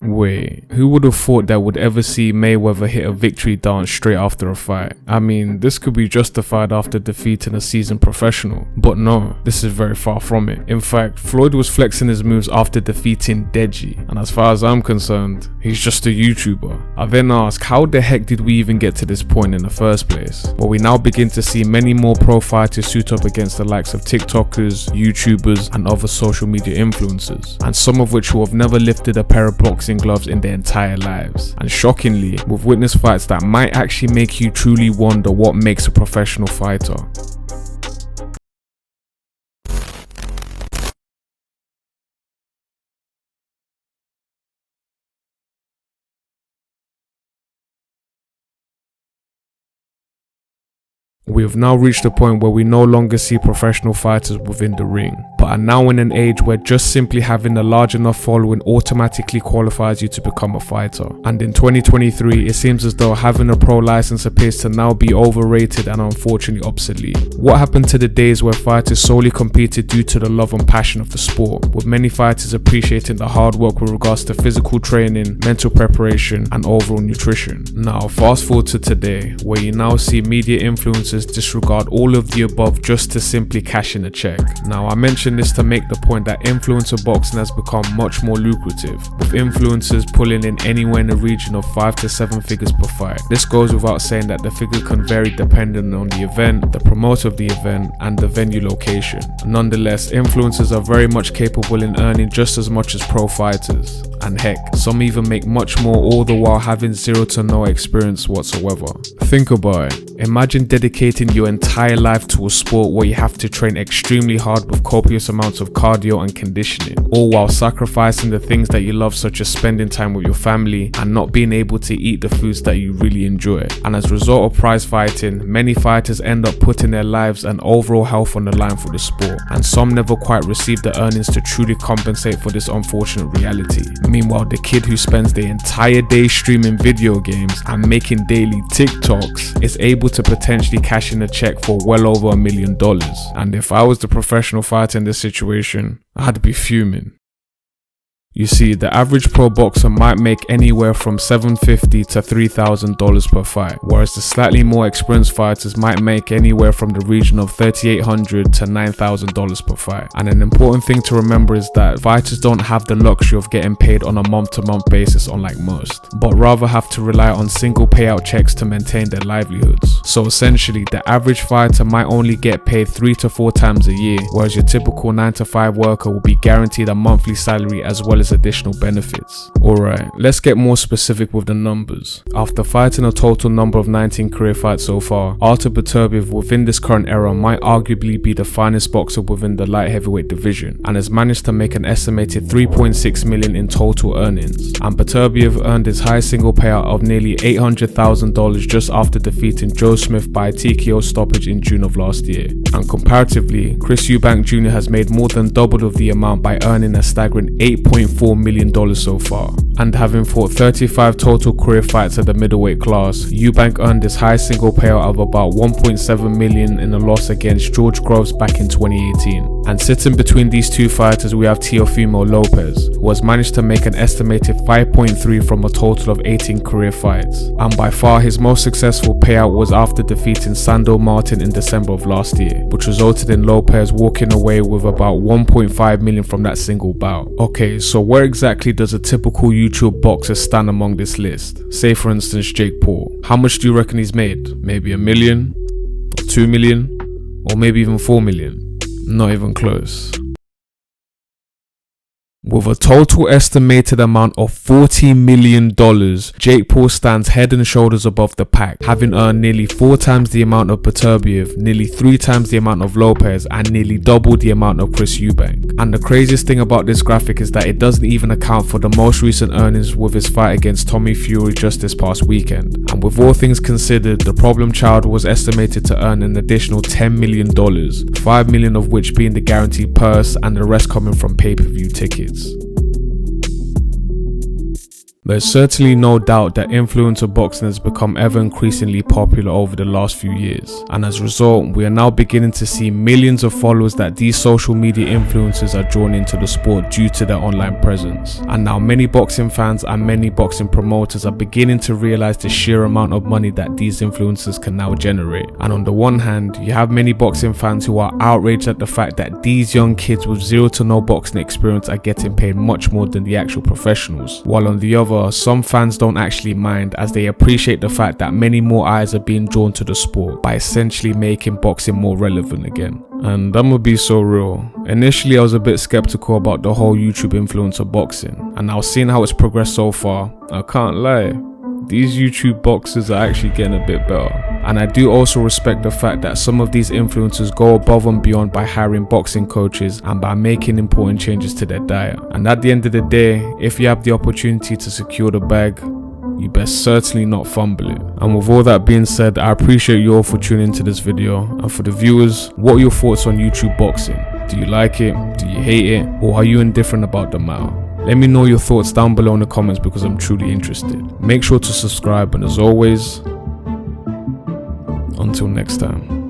Wait, who would have thought that would ever see Mayweather hit a victory dance straight after a fight? I mean, this could be justified after defeating a seasoned professional, but no, this is very far from it. In fact, Floyd was flexing his moves after defeating Deji, and as far as I'm concerned, he's just a YouTuber. I then ask, how the heck did we even get to this point in the first place? Well, we now begin to see many more pro fighters suit up against the likes of TikTokers, YouTubers, and other social media influencers, and some of which who have never lifted a pair of boxing gloves in their entire lives. And shockingly, we've witnessed fights that might actually make you truly wonder what makes a professional fighter. We have now reached a point where we no longer see professional fighters within the ring, but are now in an age where just simply having a large enough following automatically qualifies you to become a fighter. And in 2023, it seems as though having a pro license appears to now be overrated and unfortunately obsolete. What happened to the days where fighters solely competed due to the love and passion of the sport, with many fighters appreciating the hard work with regards to physical training, mental preparation, and overall nutrition? Now, fast forward to today, where you now see media influencers disregard all of the above just to simply cash in a check. Now, I mention this to make the point that influencer boxing has become much more lucrative, with influencers pulling in anywhere in the region of 5 to 7 figures per fight. This goes without saying that the figure can vary depending on the event, the promoter of the event, and the venue location. Nonetheless, influencers are very much capable in earning just as much as pro fighters, and heck, some even make much more, all the while having zero to no experience whatsoever. Think about it. Imagine dedicating your entire life to a sport where you have to train extremely hard with copious amounts of cardio and conditioning, all while sacrificing the things that you love, such as spending time with your family and not being able to eat the foods that you really enjoy. And as a result of prize fighting, many fighters end up putting their lives and overall health on the line for the sport, and some never quite receive the earnings to truly compensate for this unfortunate reality. Meanwhile, the kid who spends the entire day streaming video games and making daily TikToks is able to potentially cash in a check for well over $1 million. And if I was the professional fighter in this situation, I'd be fuming. You see, the average pro boxer might make anywhere from $750 to $3,000 per fight, whereas the slightly more experienced fighters might make anywhere from the region of $3,800 to $9,000 per fight. And an important thing to remember is that fighters don't have the luxury of getting paid on a month-to-month basis unlike most, but rather have to rely on single payout checks to maintain their livelihoods. So essentially, the average fighter might only get paid 3 to 4 times a year, whereas your typical 9-to-5 worker will be guaranteed a monthly salary as well as additional benefits. Alright, let's get more specific with the numbers. After fighting a total number of 19 career fights so far, Artur Beterbiev within this current era might arguably be the finest boxer within the light heavyweight division, and has managed to make an estimated $3.6 million in total earnings. And Beterbiev earned his highest single payout of nearly $800,000 just after defeating Joe Smith by a TKO stoppage in June of last year. And comparatively, Chris Eubank Jr. has made more than double of the amount by earning a staggering $8.4 million so far. And having fought 35 total career fights at the middleweight class, Eubank earned his highest single payout of about $1.7 million in a loss against George Groves back in 2018. And sitting between these two fighters, we have Teofimo Lopez, who has managed to make an estimated $5.3 from a total of 18 career fights. And by far his most successful payout was after defeating Sandor Martin in December of last year, which resulted in Lopez walking away with about $1.5 million from that single bout. Okay, so where exactly does a typical YouTube boxer stand among this list? Say for instance Jake Paul. How much do you reckon he's made? Maybe $1 million? Or $2 million? Or maybe even $4 million? Not even close. With a total estimated amount of $40 million, Jake Paul stands head and shoulders above the pack, having earned nearly 4 times the amount of Beterbiev, nearly 3 times the amount of Lopez, and nearly double the amount of Chris Eubank. And the craziest thing about this graphic is that it doesn't even account for the most recent earnings with his fight against Tommy Fury just this past weekend. And with all things considered, the problem child was estimated to earn an additional $10 million, $5 million of which being the guaranteed purse and the rest coming from pay-per-view tickets. There's certainly no doubt that influencer boxing has become ever increasingly popular over the last few years, and as a result, we are now beginning to see millions of followers that these social media influencers are drawn into the sport due to their online presence. And now many boxing fans and many boxing promoters are beginning to realize the sheer amount of money that these influencers can now generate. And on the one hand, you have many boxing fans who are outraged at the fact that these young kids with zero to no boxing experience are getting paid much more than the actual professionals, while on the other, some fans don't actually mind, as they appreciate the fact that many more eyes are being drawn to the sport by essentially making boxing more relevant again. And I'm gonna be so real, initially I was a bit skeptical about the whole YouTube influencer boxing, and now seeing how it's progressed so far, I can't lie, these YouTube boxers are actually getting a bit better. And I do also respect the fact that some of these influencers go above and beyond by hiring boxing coaches and by making important changes to their diet. And at the end of the day, if you have the opportunity to secure the bag, you best certainly not fumble it. And with all that being said, I appreciate you all for tuning into this video. And for the viewers, what are your thoughts on YouTube boxing? Do you like it? Do you hate it? Or are you indifferent about the matter? Let me know your thoughts down below in the comments because I'm truly interested. Make sure to subscribe, and as always, until next time.